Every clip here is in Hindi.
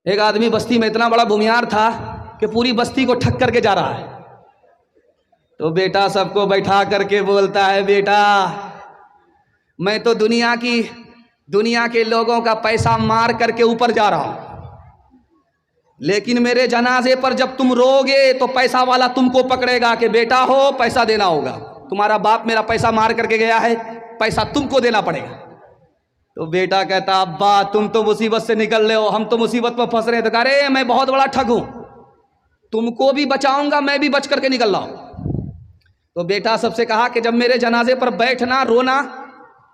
एक आदमी बस्ती में इतना बड़ा भूमियार था कि पूरी बस्ती को ठग करके जा रहा है। तो बेटा सबको बैठा करके बोलता है, बेटा मैं तो दुनिया के लोगों का पैसा मार करके ऊपर जा रहा हूं, लेकिन मेरे जनाजे पर जब तुम रोगे तो पैसा वाला तुमको पकड़ेगा कि बेटा हो पैसा देना होगा, तुम्हारा बाप मेरा पैसा मार करके गया है, पैसा तुमको देना पड़ेगा। तो बेटा कहता, अब्बा तुम तो मुसीबत से निकल रहे हो, हम तो मुसीबत पर फंस रहे हैं। तो कह रहे मैं बहुत बड़ा ठग हूं, तुमको भी बचाऊंगा, मैं भी बच करके निकल रहा हूं। तो बेटा सबसे कहा कि जब मेरे जनाजे पर बैठना रोना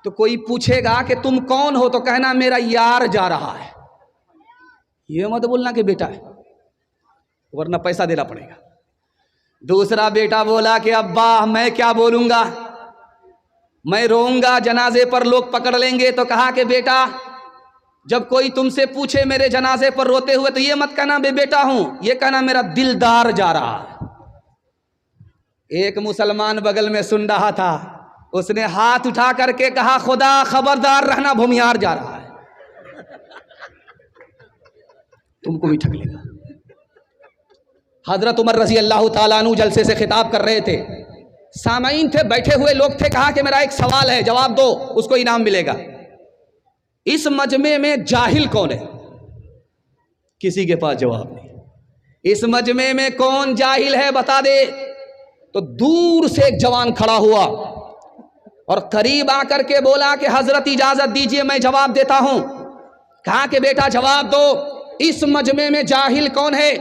तो कोई पूछेगा कि तुम कौन हो तो कहना मेरा यार जा रहा है, ये मत बोलना कि बेटा है, वरना पैसा देना पड़ेगा। दूसरा बेटा बोला कि अब्बा मैं क्या बोलूंगा, मैं रोऊंगा, जनाजे पर लोग पकड़ लेंगे। तो कहा कि बेटा जब कोई तुमसे पूछे मेरे जनाजे पर रोते हुए तो ये मत कहना मैं बेटा हूं, ये कहना मेरा दिलदार जा रहा है। एक मुसलमान बगल में सुन रहा था, उसने हाथ उठा करके कहा, खुदा खबरदार रहना, भूमियार जा रहा है, तुमको भी ठग लेगा। हजरत उमर रजी अल्लाह ताला अन्हु जलसे से खिताब कर रहे थे, सामाईन थे, बैठे हुए लोग थे। कहा कि मेरा एक सवाल है, जवाब दो, उसको इनाम मिलेगा। इस मजमे में जाहिल कौन है? किसी के पास जवाब नहीं। इस मजमे में कौन जाहिल है बता दे। तो दूर से एक जवान खड़ा हुआ और करीब आकर के बोला कि हजरत इजाजत दीजिए मैं जवाब देता हूं। कहा कि बेटा जवाब दो, इस मजमे में जाहिल कौन है?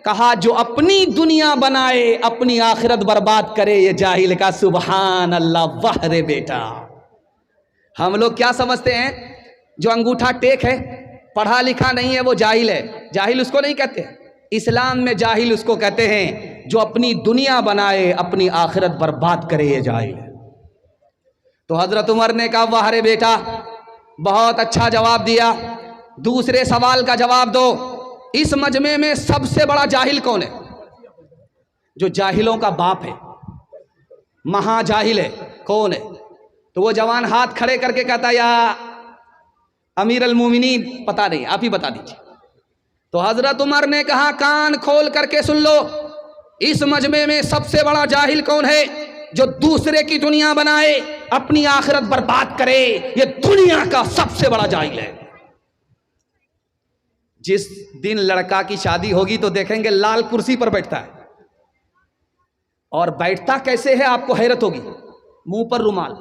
कहा जो अपनी दुनिया बनाए अपनी आखिरत बर्बाद करे, ये जाहिल का। सुभान अल्लाह, वाह रे बेटा। हम लोग क्या समझते हैं, जो अंगूठा टेक है, पढ़ा लिखा नहीं है, वो जाहिल है। जाहिल उसको नहीं कहते, इस्लाम में जाहिल उसको कहते हैं जो अपनी दुनिया बनाए अपनी आखिरत बर्बाद करे, ये जाहिल है। तो हजरत उमर ने कहा, वाह रे बेटा, बहुत अच्छा जवाब दिया, दूसरे सवाल का जवाब दो। इस मजमे में सबसे बड़ा जाहिल कौन है? जो जाहिलों का बाप है, महाजाहिल है, कौन है? तो वो जवान हाथ खड़े करके कहता, या अमीर अल मोमिनीन, पता नहीं, आप ही बता दीजिए। तो हजरत उमर ने कहा, कान खोल करके सुन लो, इस मजमे में सबसे बड़ा जाहिल कौन है? जो दूसरे की दुनिया बनाए अपनी आखिरत बर्बाद करे, ये दुनिया का सबसे बड़ा जाहिल है। जिस दिन लड़का की शादी होगी तो देखेंगे लाल कुर्सी पर बैठता है, और बैठता कैसे है आपको हैरत होगी, मुंह पर रुमाल,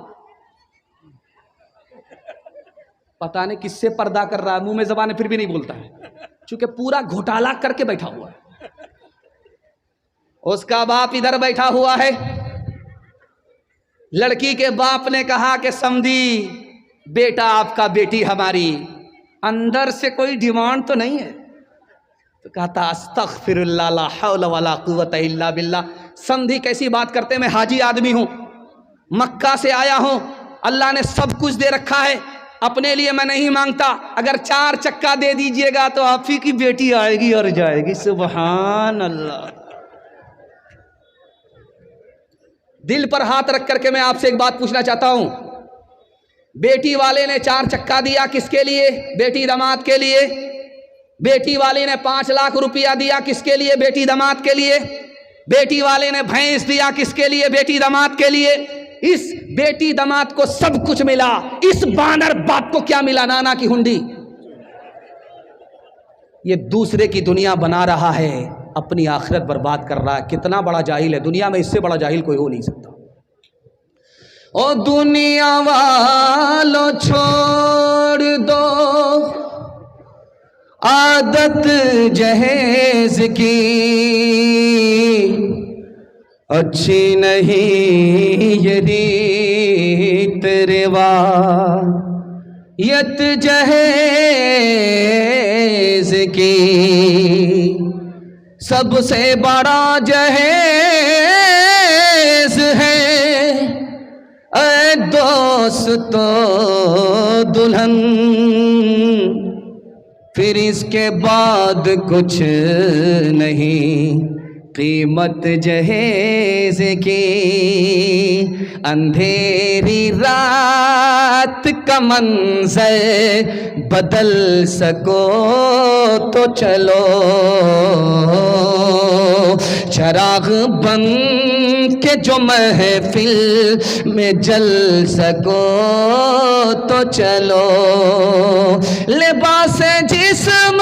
पता नहीं किससे पर्दा कर रहा है, मुंह में जबान है फिर भी नहीं बोलता है, क्योंकि पूरा घोटाला करके बैठा हुआ है। उसका बाप इधर बैठा हुआ है। लड़की के बाप ने कहा कि समझी बेटा आपका, बेटी हमारी, अंदर से कोई डिमांड तो नहीं है। तो कहता, अस्तगफिरुल्लाह ला हौला वला कुव्वता इल्ला बिल्लाह। समझी कैसी बात करते, मैं हाजी आदमी हूं, मक्का से आया हूं, अल्लाह ने सब कुछ दे रखा है, अपने लिए मैं नहीं मांगता, अगर 4 चक्का दे दीजिएगा तो आप ही की बेटी आएगी और जाएगी। सुभान अल्लाह। दिल पर हाथ रख करके मैं आपसे एक बात पूछना चाहता हूं, बेटी वाले ने 4 चक्का दिया किसके लिए? बेटी दामाद के लिए। बेटी वाले ने 5 लाख रुपया दिया किसके लिए? बेटी दामाद के लिए। बेटी वाले ने भैंस दिया किसके लिए? बेटी दामाद के लिए। इस बेटी दामाद को सब कुछ मिला, इस बानर बाप को क्या मिला? नाना की हुंडी। ये दूसरे की दुनिया बना रहा है, अपनी आखिरत बर्बाद कर रहा है। कितना बड़ा जाहिल है, दुनिया में इससे बड़ा जाहिल कोई हो नहीं सकता। ओ दुनिया वालों छोड़ दो आदत जहेज की, अच्छी नहीं ये रीत रिवायत जहेज की, सबसे बड़ा जहेज है ऐ दोस्तों दुल्हन, फिर इसके बाद कुछ नहीं कीमत जहेज की। अंधेरी रात का मंजर बदल सको तो चलो, चराग बन के जो महफिल में जल सको तो चलो, लिबास जिस्म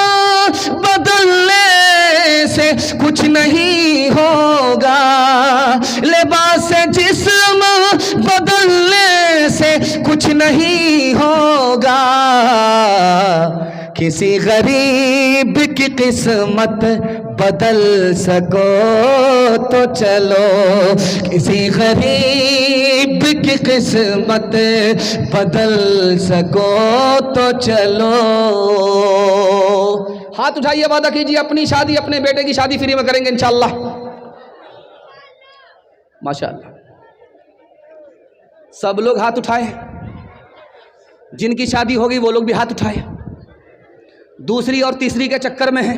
बदलने से कुछ नहीं होगा, लिबास जिस्म बदलने से कुछ नहीं होगा, किसी गरीब की किस्मत बदल सको तो चलो, किसी गरीब की किस्मत बदल सको तो चलो। हाथ उठाइए, वादा कीजिए अपनी शादी, अपने बेटे की शादी फ्री में करेंगे इंशाअल्लाह। माशाअल्लाह, सब लोग हाथ उठाए, जिनकी शादी होगी वो लोग भी हाथ उठाए। दूसरी और तीसरी के चक्कर में है,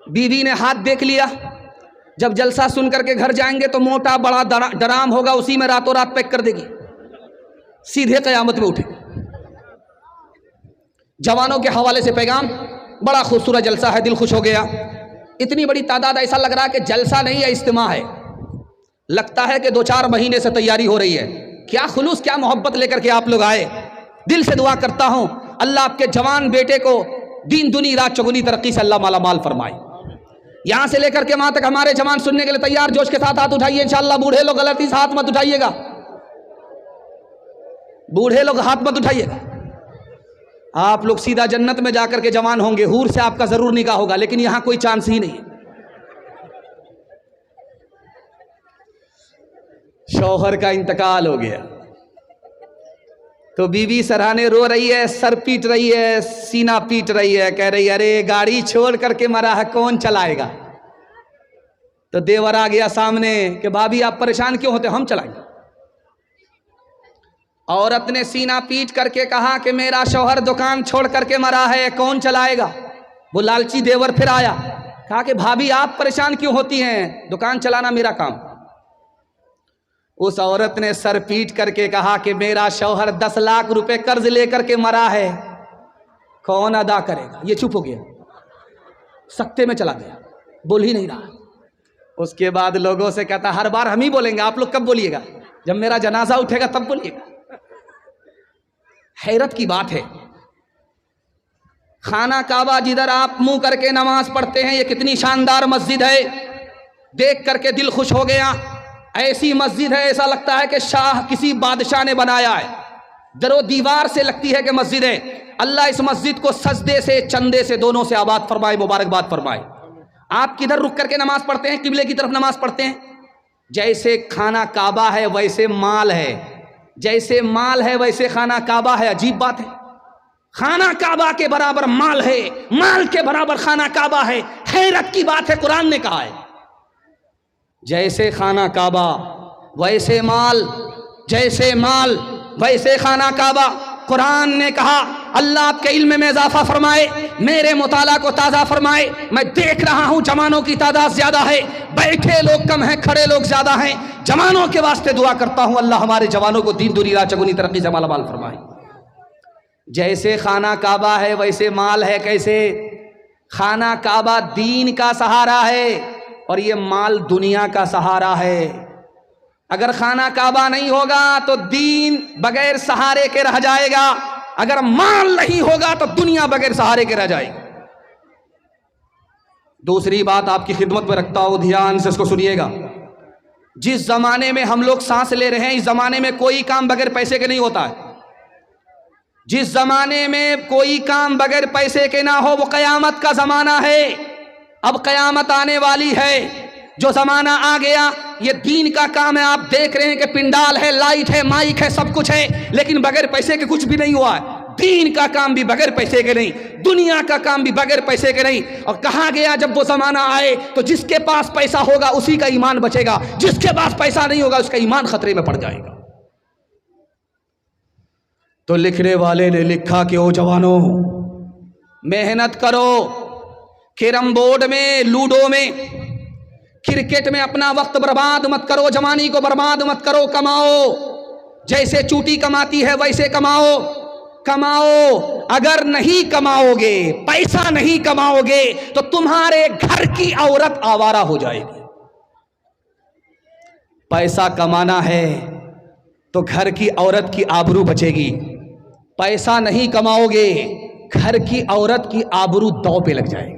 बीवी ने हाथ देख लिया, जब जलसा सुन करके घर जाएंगे तो मोटा बड़ा डराम होगा, उसी में रातों रात पैक कर देगी, सीधे क़यामत में उठेगी। जवानों के हवाले से पैगाम, बड़ा खूबसूरत जलसा है, दिल खुश हो गया। इतनी बड़ी तादाद, ऐसा लग रहा है कि जलसा नहीं है, इज्तिमा है। लगता है कि 2-4 महीने से तैयारी हो रही है। क्या खुलूस, क्या मोहब्बत लेकर के आप लोग आए। दिल से दुआ करता हूं अल्लाह आपके जवान बेटे को दीन दुनी रात चौगुनी तरक्की से अल्लाह माला माल फरमाए। यहां से लेकर के वहां तक हमारे जवान सुनने के लिए तैयार, जोश के साथ हाथ उठाइए इंशाअल्लाह। बूढ़े लोग गलती से हाथ मत उठाइएगा, बूढ़े लोग हाथ मत उठाइएगा। आप लोग सीधा जन्नत में जाकर के जवान होंगे, हूर से आपका जरूर निकाह होगा, लेकिन यहां कोई चांस ही नहीं। शौहर का इंतकाल हो गया तो बीवी सराहने रो रही है, सर पीट रही है, सीना पीट रही है, कह रही है अरे गाड़ी छोड़ करके मरा है, कौन चलाएगा। तो देवर आ गया सामने कि भाभी आप परेशान क्यों होते, हम चलाएंगे। औरत ने सीना पीट करके कहा कि मेरा शौहर दुकान छोड़ करके मरा है, कौन चलाएगा। वो लालची देवर फिर आया, कहा कि भाभी आप परेशान क्यों होती हैं, दुकान चलाना मेरा काम। उस औरत ने सर पीट करके कहा कि मेरा शौहर 10 लाख रुपए कर्ज लेकर के मरा है, कौन अदा करेगा। ये चुप हो गया, सख्ते में चला गया, बोल ही नहीं रहा। उसके बाद लोगों से कहता हर बार हम ही बोलेंगे, आप लोग कब बोलिएगा, जब मेरा जनाजा उठेगा तब बोलिएगा। हैरत की बात है, खाना काबा जिधर आप मुंह करके नमाज पढ़ते हैं, ये कितनी शानदार मस्जिद है, देख करके दिल खुश हो गया। ऐसी मस्जिद है, ऐसा लगता है कि शाह किसी बादशाह ने बनाया है, दरो दीवार से लगती है कि मस्जिद है। अल्लाह इस मस्जिद को सजदे से चंदे से दोनों से आबाद फरमाए, मुबारकबाद फरमाए। आप किधर रुक करके नमाज पढ़ते हैं, किबले की तरफ नमाज पढ़ते हैं। जैसे खाना काबा है वैसे माल है, जैसे माल है वैसे खाना काबा है। अजीब बात है, खाना काबा के बराबर माल है, माल के बराबर खाना काबा है। हैरत की बात है, कुरान ने कहा है जैसे खाना काबा वैसे माल, जैसे माल वैसे खाना काबा। कुरान ने कहा अल्लाह आपके इल्म में इजाफा फरमाए, मेरे मुताला को ताज़ा फरमाए। मैं देख रहा हूँ जवानों की तादाद ज़्यादा है, बैठे लोग कम हैं, खड़े लोग ज़्यादा हैं। जवानों के वास्ते दुआ करता हूँ अल्लाह हमारे जवानों को दीन दुनिया चौगुनी तरक्की से माला माल फरमाए। जैसे खाना काबा है वैसे माल है। कैसे? खाना काबा दीन का सहारा है और ये माल दुनिया का सहारा है। अगर खाना काबा नहीं होगा तो दीन बगैर सहारे के रह जाएगा, अगर माल नहीं होगा तो दुनिया बगैर सहारे के रह जाएगी। दूसरी बात आपकी खिदमत में रखता हूं, ध्यान से इसको सुनिएगा। जिस जमाने में हम लोग सांस ले रहे हैं, इस जमाने में कोई काम बगैर पैसे के नहीं होता है। जिस जमाने में कोई काम बगैर पैसे के ना हो वो कयामत का जमाना है। अब कयामत आने वाली है, जो जमाना आ गया ये दीन का काम है। आप देख रहे हैं कि पिंडाल है, लाइट है, माइक है, सब कुछ है, लेकिन बगैर पैसे के कुछ भी नहीं हुआ है। दीन का काम भी बगैर पैसे के नहीं, दुनिया का काम भी बगैर पैसे के नहीं। और कहा गया जब वो जमाना आए तो जिसके पास पैसा होगा उसी का ईमान बचेगा, जिसके पास पैसा नहीं होगा उसका ईमान खतरे में पड़ जाएगा। तो लिखने वाले ने लिखा कि ओ जवानों, मेहनत करो, कैरम बोर्ड में, लूडो में, क्रिकेट में अपना वक्त बर्बाद मत करो, जवानी को बर्बाद मत करो। कमाओ, जैसे चूटी कमाती है वैसे कमाओ, कमाओ। अगर नहीं कमाओगे, पैसा नहीं कमाओगे, तो तुम्हारे घर की औरत आवारा हो जाएगी। पैसा कमाना है तो घर की औरत की आबरू बचेगी। पैसा नहीं कमाओगे, घर की औरत की आबरू दांव पे लग जाएगी।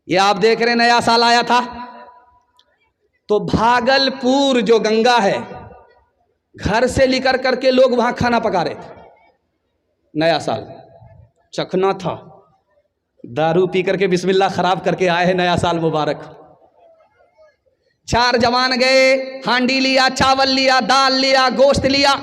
ये आप देख रहे, नया साल आया था तो भागलपुर जो गंगा है, घर से लेकर करके लोग वहां खाना पका रहे थे। नया साल चखना था, दारू पी करके बिस्मिल्लाह खराब करके आए हैं। नया साल मुबारक। 4 जवान गए, हांडी लिया, चावल लिया, दाल लिया, गोश्त लिया,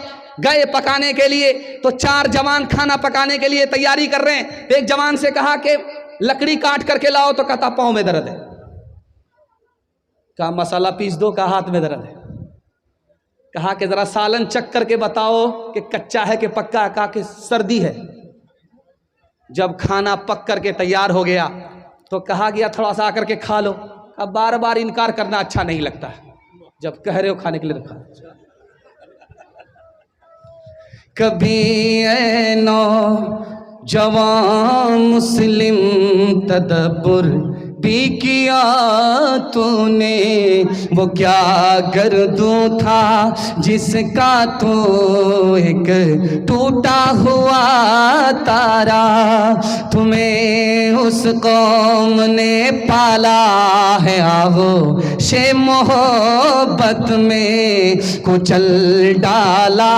गए पकाने के लिए। तो 4 जवान खाना पकाने के लिए तैयारी कर रहे हैं। एक जवान से कहा कि लकड़ी काट करके लाओ, तो कहता पाँव में दर्द है। कहा मसाला पीस दो, कहा हाथ में दर्द है। कहा कि जरा सालन चख करके बताओ कि कच्चा है कि पक्का है। कहा कि सर्दी है। जब खाना पक करके तैयार हो गया तो कहा गया थोड़ा सा आकर के खा लो। अब बार बार इनकार करना अच्छा नहीं लगता है, जब कह रहे हो खाने के लिए रखा। कभी ऐ नौजवान मुस्लिम तदब्बुर भी किया तूने, वो क्या गर्दू था जिसका तो एक टूटा हुआ तारा। तुम्हें उस कौम ने पाला है, आओ शे मोहब्बत में कुचल डाला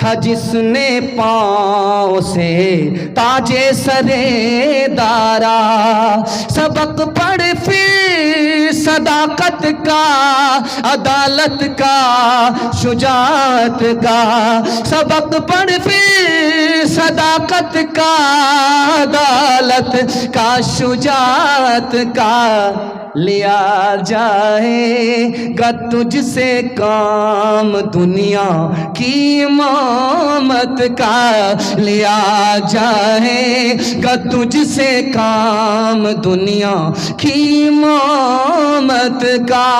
था जिसने पाँव से ताजे सरे दारा। सबक पढ़ फिर सदाकत का, अदालत का, शुजात का। सबक पढ़ फिर सदाकत का, अदालत का, शुजात का। लिया जाएगा तुझसे काम दुनिया की इमामत का। लिया जाएगा तुझसे काम दुनिया की इमामत का।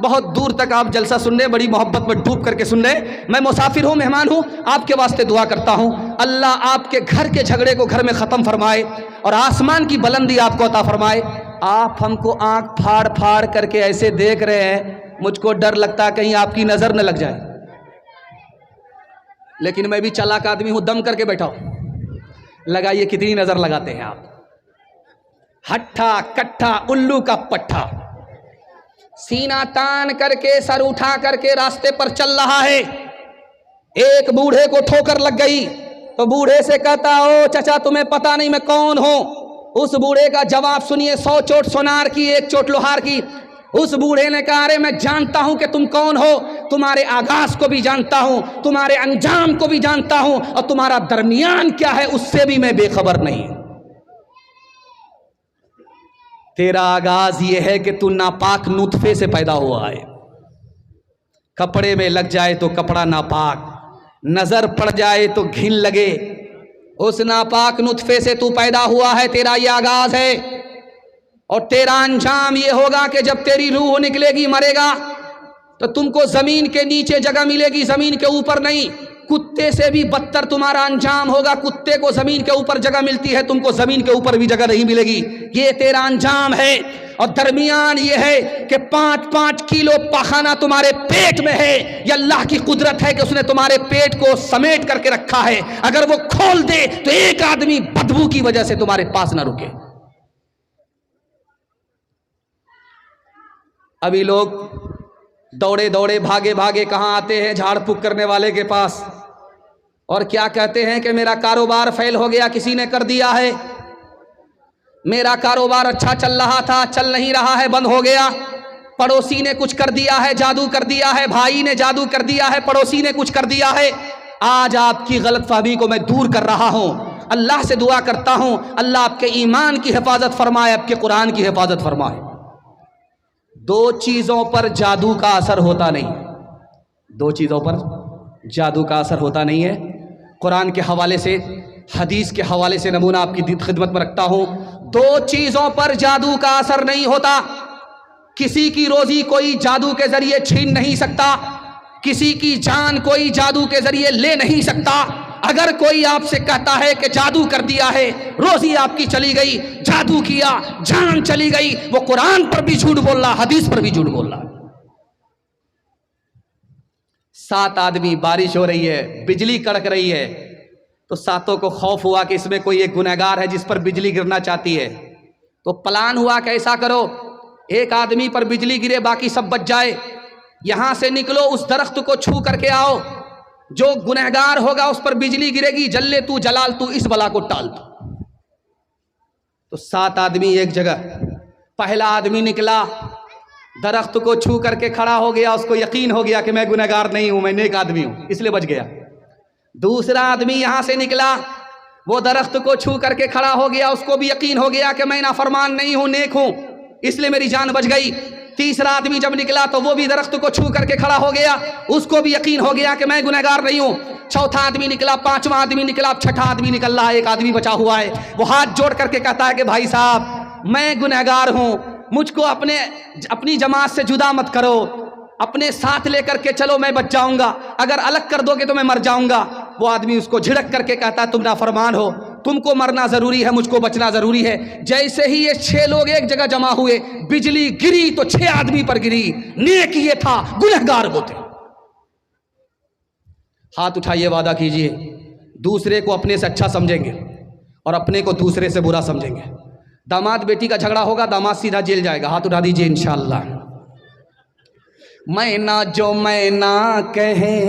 बहुत दूर तक आप जलसा सुन रहे, बड़ी मोहब्बत में डूब करके सुन रहे। मैं मुसाफिर हूँ, मेहमान हूँ, आपके वास्ते दुआ करता हूँ। अल्लाह आपके घर के झगड़े को घर में ख़त्म फरमाए और आसमान की बुलंदी आपको अता फरमाए। आप हमको आंख फाड़ फाड़ करके ऐसे देख रहे हैं, मुझको डर लगता है कहीं आपकी नज़र न लग जाए। लेकिन मैं भी चालाक आदमी हूँ, दम करके बैठा हूँ। लगाइए कितनी नज़र लगाते हैं आप। हट्ठा कट्ठा उल्लू का पट्ठा, सीना तान करके सर उठा करके रास्ते पर चल रहा है। एक बूढ़े को ठोकर लग गई तो बूढ़े से कहता, ओ चचा तुम्हें पता नहीं मैं कौन हूं। उस बूढ़े का जवाब सुनिए, 100 चोट सोनार की, 1 चोट लोहार की। उस बूढ़े ने कहा, अरे मैं जानता हूं कि तुम कौन हो, तुम्हारे आगाज को भी जानता हूं, तुम्हारे अंजाम को भी जानता हूं, और तुम्हारा दरमियान क्या है उससे भी मैं बेखबर नहीं। तेरा आगाज ये है कि तू नापाक नुतफे से पैदा हुआ है। कपड़े में लग जाए तो कपड़ा नापाक, नजर पड़ जाए तो घिन लगे, उस नापाक नुतफे से तू पैदा हुआ है। तेरा ये आगाज है और तेरा अंजाम ये होगा कि जब तेरी रूह निकलेगी, मरेगा, तो तुमको जमीन के नीचे जगह मिलेगी, जमीन के ऊपर नहीं। कुत्ते से भी बदतर तुम्हारा अंजाम होगा। कुत्ते को जमीन के ऊपर जगह मिलती है, तुमको जमीन के ऊपर भी जगह नहीं मिलेगी। ये तेरा अंजाम है। और दरमियान ये है कि 5-5 किलो पखाना तुम्हारे पेट में है। ये अल्लाह की कुदरत है कि उसने तुम्हारे पेट को समेट करके रखा है। अगर वो खोल दे तो एक आदमी बदबू की वजह से तुम्हारे पास ना रुके। अभी लोग दौड़े दौड़े भागे भागे कहाँ आते हैं, झाड़ फूक करने वाले के पास, और क्या कहते हैं कि मेरा कारोबार फेल हो गया, किसी ने कर दिया है। मेरा कारोबार अच्छा चल रहा था, चल नहीं रहा है, बंद हो गया। पड़ोसी ने कुछ कर दिया है, जादू कर दिया है, भाई ने जादू कर दिया है, पड़ोसी ने कुछ कर दिया है। आज आपकी गलतफहमी को मैं दूर कर रहा हूं। अल्लाह से दुआ करता हूं, अल्लाह आपके ईमान की हिफाजत फरमाए, आपके कुरान की हिफाजत फरमाए। 2 चीज़ों पर जादू का असर होता नहीं। 2 चीज़ों पर जादू का असर होता नहीं है। कुरान के हवाले से, हदीस के हवाले से नमूना आपकी खिदमत में रखता हूँ। 2 चीज़ों पर जादू का असर नहीं होता। किसी की रोज़ी कोई जादू के ज़रिए छीन नहीं सकता, किसी की जान कोई जादू के ज़रिए ले नहीं सकता। अगर कोई आपसे कहता है कि जादू कर दिया है, रोजी आपकी चली गई, जादू किया, जान चली गई, वो कुरान पर भी झूठ बोल रहा, हदीस पर भी झूठ बोल रहा। 7 आदमी, बारिश हो रही है, बिजली कड़क रही है, तो सातों को खौफ हुआ कि इसमें कोई एक गुनहगार है जिस पर बिजली गिरना चाहती है। तो प्लान हुआ कि ऐसा करो, एक आदमी पर बिजली गिरे, बाकी सब बच जाए, यहां से निकलो, उस दरख्त को छू करके आओ, जो गुनहगार होगा उस पर बिजली गिरेगी, जल्ले तू जलाल तू, इस बला को टाल तू। तो 7 आदमी एक जगह, पहला आदमी निकला, दरख्त को छू करके खड़ा हो गया, उसको यकीन हो गया कि मैं गुनहगार नहीं हूं, मैं नेक आदमी हूं, इसलिए बच गया। दूसरा आदमी यहां से निकला, वो दरख्त को छू करके खड़ा हो गया, उसको भी यकीन हो गया कि मैं नाफरमान नहीं हूं, नेक हूं, इसलिए मेरी जान बच गई। तीसरा आदमी जब निकला तो वो भी दरख्त को छू करके खड़ा हो गया, उसको भी यकीन हो गया कि मैं गुनहगार नहीं हूं। चौथा आदमी निकला, 5वां आदमी निकला, 6ठा आदमी निकल रहा है, एक आदमी बचा हुआ है, वो हाथ जोड़ करके कहता है कि भाई साहब मैं गुनहगार हूं, मुझको अपनी जमात से जुदा मत करो, अपने साथ लेकर के चलो, मैं बच जाऊंगा, अगर अलग कर दोगे तो मैं मर जाऊंगा। वो आदमी उसको झिड़क करके कहता है तुम नाफरमान हो, तुमको मरना जरूरी है, मुझको बचना जरूरी है। जैसे ही ये 6 लोग एक जगह जमा हुए, बिजली गिरी तो 6 आदमी पर गिरी, नेक ये था, गुनहगार वो थे। हाथ उठाइए, वादा कीजिए दूसरे को अपने से अच्छा समझेंगे और अपने को दूसरे से बुरा समझेंगे। दामाद बेटी का झगड़ा होगा, दामाद सीधा जेल जाएगा, हाथ उठा दीजिए इंशाअल्लाह। मैना जो मैना कहे,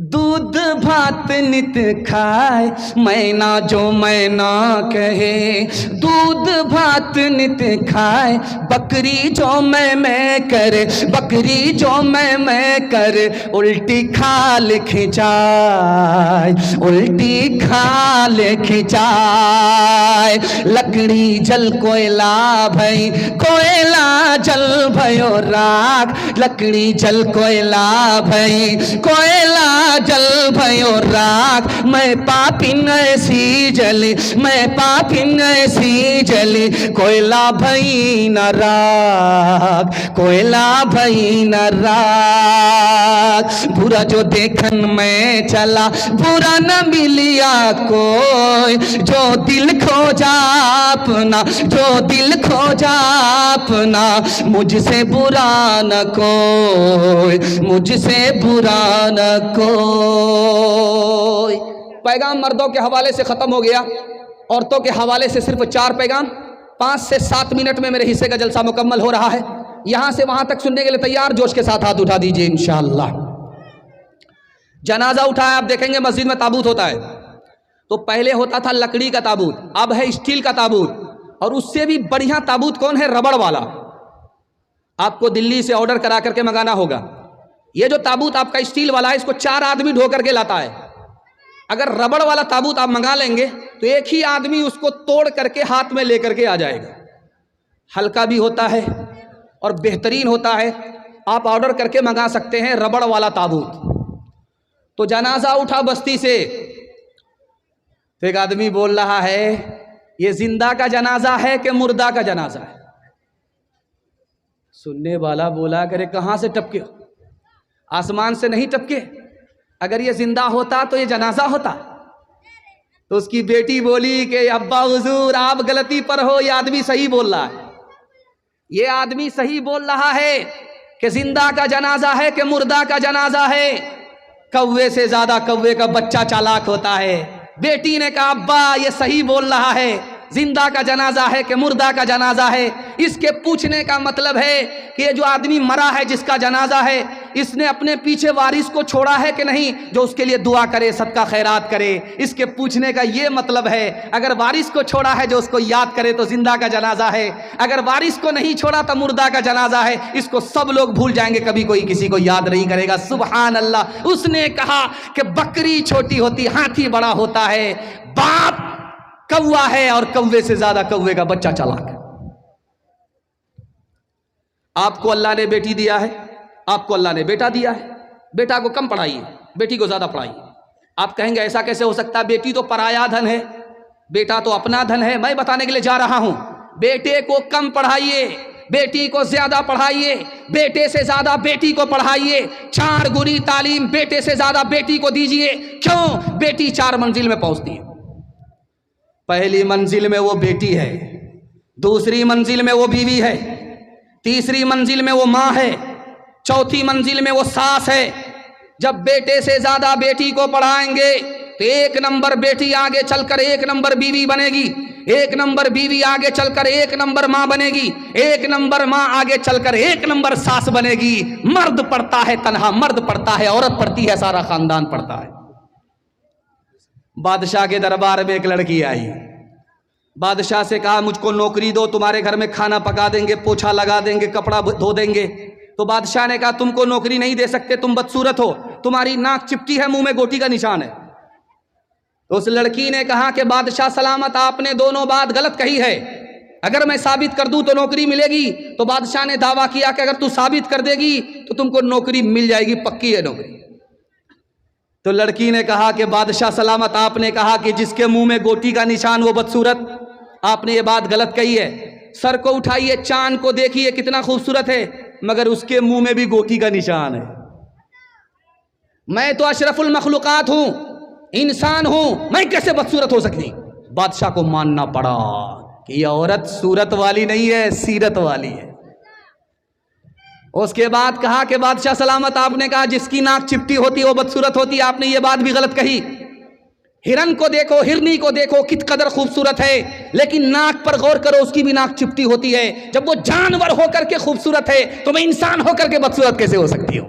दूध भात नित खाए, मैना जो मैना कहे, दूध भात नित खाए, बकरी जो मैं करे, बकरी जो मैं करे, उल्टी खाल खिंचाए, उल्टी खाल खिंचाए। लकड़ी जल कोयला भई, कोयला जल भयो राख, लकड़ी जल कोयला भई, कोयला जल भयो राख, मैं पापिन ऐसी जली, मैं पापिन ऐसी जली, कोयला भई न राख, कोयला भई न राख। बुरा जो देखन में चला, बुरा न मिलिया कोई, जो दिल खोजा अपना, जो दिल खोजा अपना, मुझसे बुरा न कोई, मुझसे बुरा न कोई। पैगाम मर्दों के हवाले से खत्म हो गया, औरतों के हवाले से सिर्फ 4 पैगाम। 5 से 7 मिनट में मेरे हिस्से का जलसा मुकम्मल हो रहा है। यहां से वहां तक सुनने के लिए तैयार, जोश के साथ हाथ उठा दीजिए इंशाअल्लाह। जनाजा उठाया, आप देखेंगे मस्जिद में ताबूत होता है, तो पहले होता था लकड़ी का ताबूत, अब है स्टील का ताबूत, और उससे भी बढ़िया ताबूत कौन है? रबड़ वाला। आपको दिल्ली से ऑर्डर करा करके मंगाना होगा। ये जो ताबूत आपका स्टील वाला है, इसको 4 आदमी ढो करके लाता है। अगर रबड़ वाला ताबूत आप मंगा लेंगे तो एक ही आदमी उसको तोड़ करके हाथ में लेकर के आ जाएगा। हल्का भी होता है और बेहतरीन होता है। आप ऑर्डर करके मंगा सकते हैं रबड़ वाला ताबूत। तो जनाजा उठा बस्ती से, तो एक आदमी बोल रहा है ये जिंदा का जनाजा है कि मुर्दा का जनाजा है? सुनने वाला बोला करे कहां से टपके? आसमान से नहीं टपके। अगर ये जिंदा होता तो ये जनाजा होता। तो उसकी बेटी बोली कि अब्बा हुजूर आप गलती पर हो, ये आदमी सही बोल रहा है। ये आदमी सही बोल रहा है कि जिंदा का जनाजा है कि मुर्दा का जनाजा है। कौवे से ज्यादा कौवे का बच्चा चालाक होता है। बेटी ने कहा अब्बा ये सही बोल रहा है, जिंदा का जनाजा है कि मुर्दा का जनाजा है। इसके पूछने का मतलब है कि ये जो आदमी मरा है, जिसका जनाजा है, इसने अपने पीछे वारिस को छोड़ा है कि नहीं, जो उसके लिए दुआ करे, सदका खैरात करे। इसके पूछने का ये मतलब है। अगर वारिस को छोड़ा है जो उसको याद करे तो जिंदा का जनाजा है, अगर वारिस को नहीं छोड़ा तो मुर्दा का जनाजा है। इसको सब लोग भूल जाएंगे, कभी कोई किसी को याद नहीं करेगा। सुभान अल्लाह। उसने कहा कि बकरी छोटी होती हाथी बड़ा होता है, बाप कौवा है और कौवे से ज्यादा कौवे का बच्चा चालाक है। आपको अल्लाह ने बेटी दिया है, आपको अल्लाह ने बेटा दिया है, बेटा को कम पढ़ाइए, बेटी को ज्यादा पढ़ाइए। आप कहेंगे ऐसा कैसे हो सकता है, बेटी तो पराया धन है, बेटा तो अपना धन है। मैं बताने के लिए जा रहा हूं, बेटे को कम पढ़ाइए, बेटी को ज्यादा पढ़ाइए, बेटे से ज्यादा बेटी को पढ़ाइए, 4 गुनी तालीम बेटे से ज्यादा बेटी को दीजिए। क्यों? बेटी 4 मंजिल में पहुंचती है। पहली मंजिल में वो बेटी है, दूसरी मंजिल में वो बीवी है, तीसरी मंजिल में वो माँ है, चौथी मंजिल में वो सास है। जब बेटे से ज्यादा बेटी को पढ़ाएंगे तो 1 नंबर बेटी आगे चलकर 1 नंबर बीवी बनेगी, 1 नंबर बीवी आगे चलकर 1 नंबर माँ बनेगी, 1 नंबर माँ आगे चलकर 1 नंबर सास बनेगी। मर्द पढ़ता है तन्हा, मर्द पढ़ता है, औरत पढ़ती है, सारा खानदान पढ़ता है। बादशाह के दरबार में एक लड़की आई, बादशाह से कहा मुझको नौकरी दो, तुम्हारे घर में खाना पका देंगे, पोछा लगा देंगे, कपड़ा धो देंगे। तो बादशाह ने कहा तुमको नौकरी नहीं दे सकते, तुम बदसूरत हो, तुम्हारी नाक चिपटी है, मुंह में गोटी का निशान है। तो उस लड़की ने कहा कि बादशाह सलामत, आपने दोनों बात गलत कही है, अगर मैं साबित कर दूं तो नौकरी मिलेगी। तो बादशाह ने दावा किया कि अगर तू साबित कर देगी तो तुमको नौकरी मिल जाएगी, पक्की है नौकरी। तो लड़की ने कहा कि बादशाह सलामत, आपने कहा कि जिसके मुंह में गोटी का निशान वो बदसूरत, आपने ये बात गलत कही है। सर को उठाइए, चांद को देखिए कितना खूबसूरत है, मगर उसके मुंह में भी गोटी का निशान है। मैं तो अशरफुल मखलूकात हूं, इंसान हूं, मैं कैसे बदसूरत हो सकती? बादशाह को मानना पड़ा कि ये औरत सूरत वाली नहीं है, सीरत वाली है। उसके बाद कहा कि बादशाह सलामत, आपने कहा जिसकी नाक चिपटी होती है वो बदसूरत होती है, आपने ये बात भी गलत कही। हिरन को देखो, हिरनी को देखो, कित कदर खूबसूरत है, लेकिन नाक पर गौर करो, उसकी भी नाक चिपटी होती है। जब वो जानवर होकर के खूबसूरत है तो मैं इंसान होकर के बदसूरत कैसे हो सकती हूँ?